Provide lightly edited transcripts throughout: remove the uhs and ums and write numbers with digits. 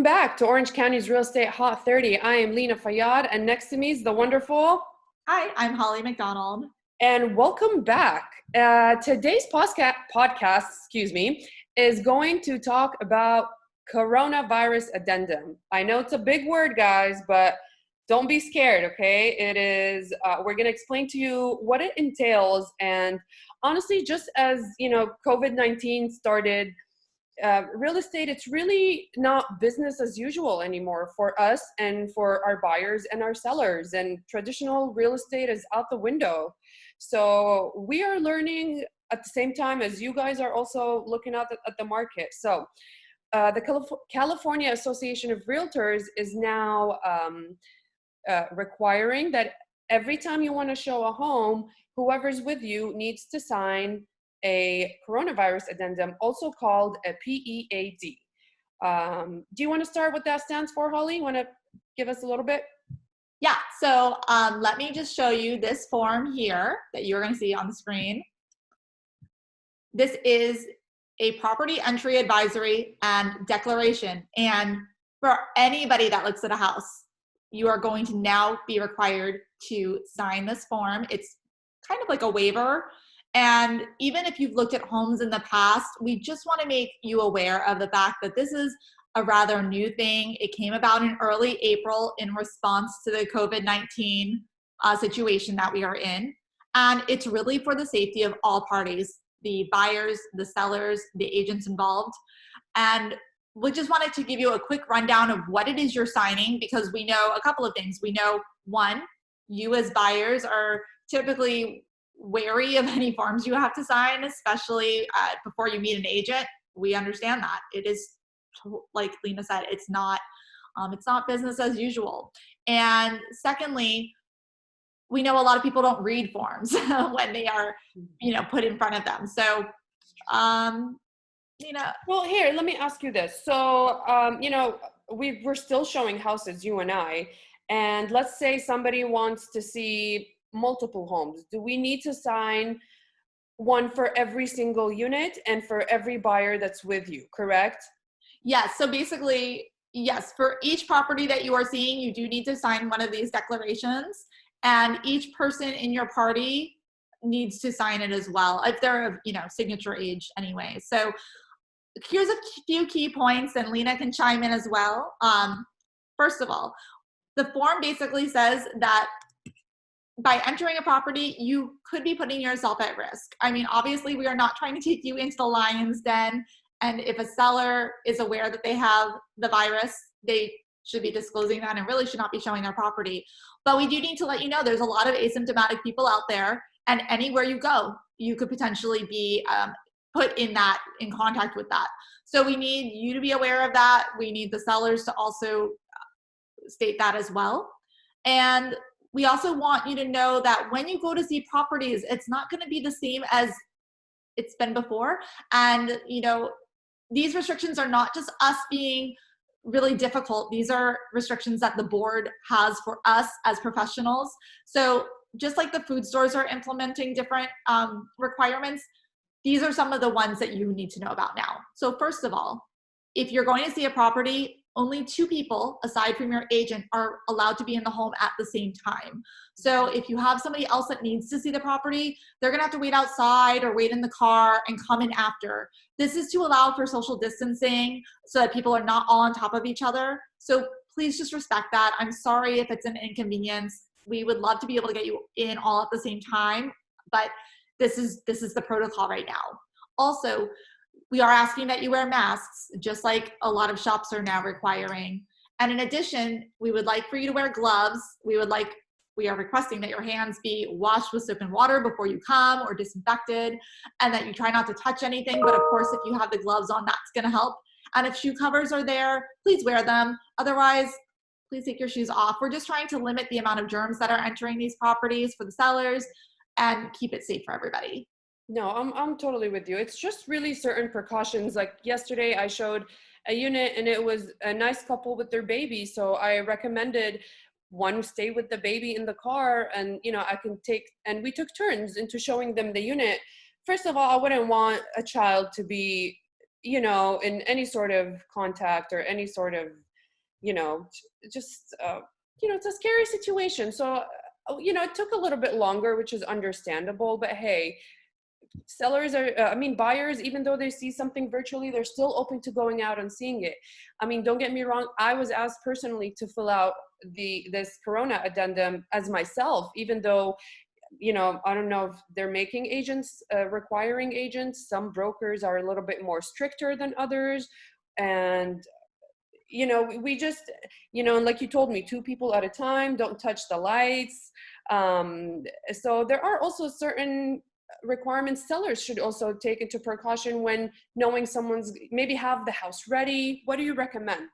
Welcome back to Orange County's Real Estate Hot 30. I am Lina Fayyad, and next to me is the wonderful... Hi, I'm Holly McDonald. And welcome back. Today's podcast, is going to talk about coronavirus addendum. I know it's a big word, guys, but don't be scared, okay? It is, we're gonna explain to you what it entails, and honestly, just as, COVID-19 started, real estate, it's really not business as usual anymore for us and for our buyers and our sellers, and traditional real estate is out the window. So we are learning at the same time as you guys are also looking at the market. So the California Association of Realtors is now requiring that every time you want to show a home, whoever's with you needs to sign a coronavirus addendum, also called a PEAD. Do you want to start what that stands for, Holly? You want to give us a little bit? Yeah, so let me just show you this form here that you're going to see on the screen. This is a property entry advisory and declaration. And for anybody that looks at a house, you are going to now be required to sign this form. It's kind of like a waiver. And even if you've looked at homes in the past, we just want to make you aware of the fact that this is a rather new thing. It came about in early April in response to the COVID-19 situation that we are in. And it's really for the safety of all parties, the buyers, the sellers, the agents involved. And we just wanted to give you a quick rundown of what it is you're signing, because we know a couple of things. We know, one, you as buyers are typically wary of any forms you have to sign, especially before you meet an agent. We understand that. It is, like Lina said, it's not business as usual. And secondly, we know a lot of people don't read forms when they are, put in front of them. So, Well, here, let me ask you this. So, we're still showing houses, you and I, and let's say somebody wants to see multiple homes. Do we need to sign one for every single unit and for every buyer that's with you, correct? Yes. So basically, yes, for each property that you are seeing, you do need to sign one of these declarations, and each person in your party needs to sign it as well, if they're of, signature age anyway. So here's a few key points, and Lina can chime in as well. First of all, the form basically says that by entering a property, you could be putting yourself at risk. I mean, obviously, we are not trying to take you into the lion's den. And if a seller is aware that they have the virus, they should be disclosing that and really should not be showing their property. But we do need to let you know there's a lot of asymptomatic people out there, and anywhere you go, you could potentially be put in contact with that. So we need you to be aware of that. We need the sellers to also state that as well. And we also want you to know that when you go to see properties, it's not going to be the same as it's been before. And, these restrictions are not just us being really difficult. These are restrictions that the board has for us as professionals. So just like the food stores are implementing different requirements, these are some of the ones that you need to know about now. So first of all, if you're going to see a property, only 2 people, aside from your agent, are allowed to be in the home at the same time. So if you have somebody else that needs to see the property, they're gonna have to wait outside or wait in the car and come in after. This is to allow for social distancing so that people are not all on top of each other. So please just respect that. I'm sorry if it's an inconvenience. We would love to be able to get you in all at the same time, but this is the protocol right now. Also, we are asking that you wear masks, just like a lot of shops are now requiring. And in addition, we would like for you to wear gloves. We are requesting that your hands be washed with soap and water before you come, or disinfected, and that you try not to touch anything. But of course, if you have the gloves on, that's gonna help. And if shoe covers are there, please wear them. Otherwise, please take your shoes off. We're just trying to limit the amount of germs that are entering these properties for the sellers and keep it safe for everybody. No, I'm totally with you. It's just really certain precautions. Like yesterday, I showed a unit and it was a nice couple with their baby. So I recommended one stay with the baby in the car, and and we took turns into showing them the unit. First of all, I wouldn't want a child to be, in any sort of contact or any sort of you know, just, it's a scary situation. So, it took a little bit longer, which is understandable, but hey, sellers are, buyers, even though they see something virtually, they're still open to going out and seeing it. I mean, don't get me wrong. I was asked personally to fill out this Corona addendum as myself, even though, I don't know if they're making agents, requiring agents. Some brokers are a little bit more stricter than others. And, we just, and like you told me, 2 people at a time, don't touch the lights. So there are also certain requirements sellers should also take into precaution when knowing someone's maybe have the house ready. What do you recommend?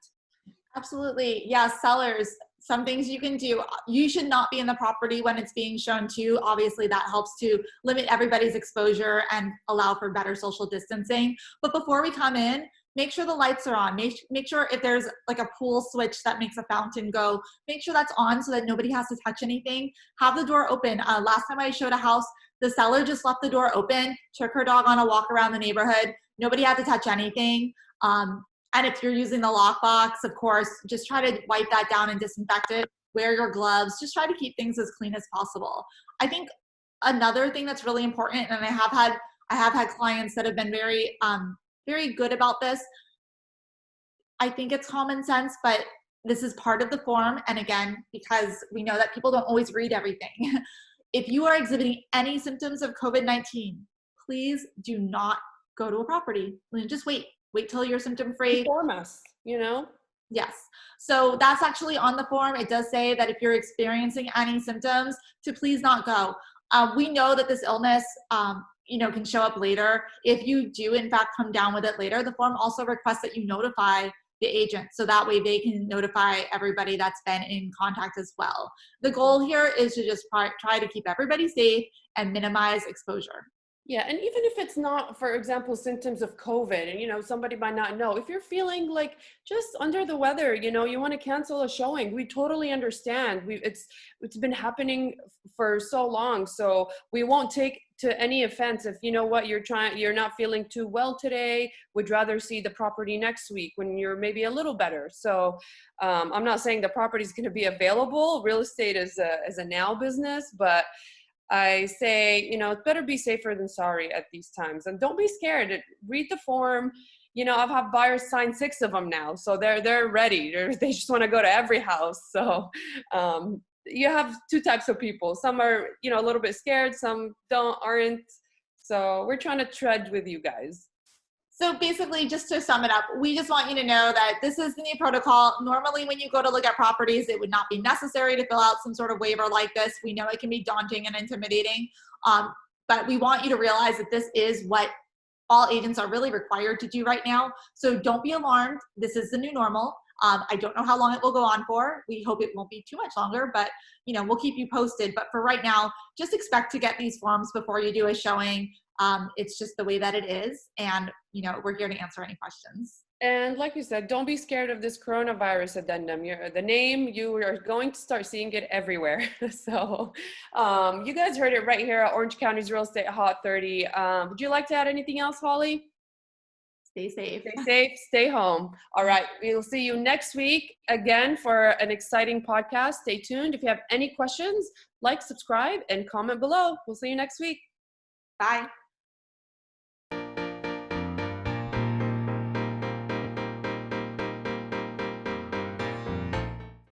Absolutely. Yeah, sellers, some things you can do. You should not be in the property when it's being shown to you. Obviously, that helps to limit everybody's exposure and allow for better social distancing. But before we come in, make sure the lights are on. Make sure if there's like a pool switch that makes a fountain go, make sure that's on so that nobody has to touch anything. Have the door open. Last time I showed a house, the seller just left the door open, took her dog on a walk around the neighborhood. Nobody had to touch anything. And if you're using the lockbox, of course, just try to wipe that down and disinfect it. Wear your gloves. Just try to keep things as clean as possible. I think another thing that's really important, and I have had clients that have been very, very good about this. I think it's common sense, but this is part of the form. And again, because we know that people don't always read everything. If you are exhibiting any symptoms of COVID-19, please do not go to a property. Just wait till you're symptom free. Inform us, Yes. So that's actually on the form. It does say that if you're experiencing any symptoms, to please not go. We know that this illness, can show up later. If you do in fact come down with it later, the form also requests that you notify the agent, so that way they can notify everybody that's been in contact as well. The goal here is to just try to keep everybody safe and minimize exposure. Yeah, and even if it's not, for example, symptoms of COVID, and somebody might not know, if you're feeling like just under the weather, you want to cancel a showing, we totally understand. It's been happening for so long, so we won't take to any offense if you're not feeling too well today, would rather see the property next week when you're maybe a little better. So I'm not saying the property is going to be available. Real estate is a now business, but I say, it better be safer than sorry at these times. And don't be scared. Read the form. I've had buyers sign 6 of them now. So they're ready. They just want to go to every house. So you have 2 types of people. Some are, a little bit scared. Some aren't. So we're trying to tread with you guys. So basically, just to sum it up, we just want you to know that this is the new protocol. Normally, when you go to look at properties, it would not be necessary to fill out some sort of waiver like this. We know it can be daunting and intimidating, but we want you to realize that this is what all agents are really required to do right now. So don't be alarmed. This is the new normal. I don't know how long it will go on for. We hope it won't be too much longer, but we'll keep you posted. But for right now, just expect to get these forms before you do a showing. It's just the way that it is. And, we're here to answer any questions. And like you said, don't be scared of this coronavirus addendum. The name, you are going to start seeing it everywhere. So you guys heard it right here at Orange County's Real Estate Hot 30. Would you like to add anything else, Holly? Stay safe. Stay safe, stay home. All right, we'll see you next week again for an exciting podcast. Stay tuned. If you have any questions, like, subscribe, and comment below. We'll see you next week. Bye.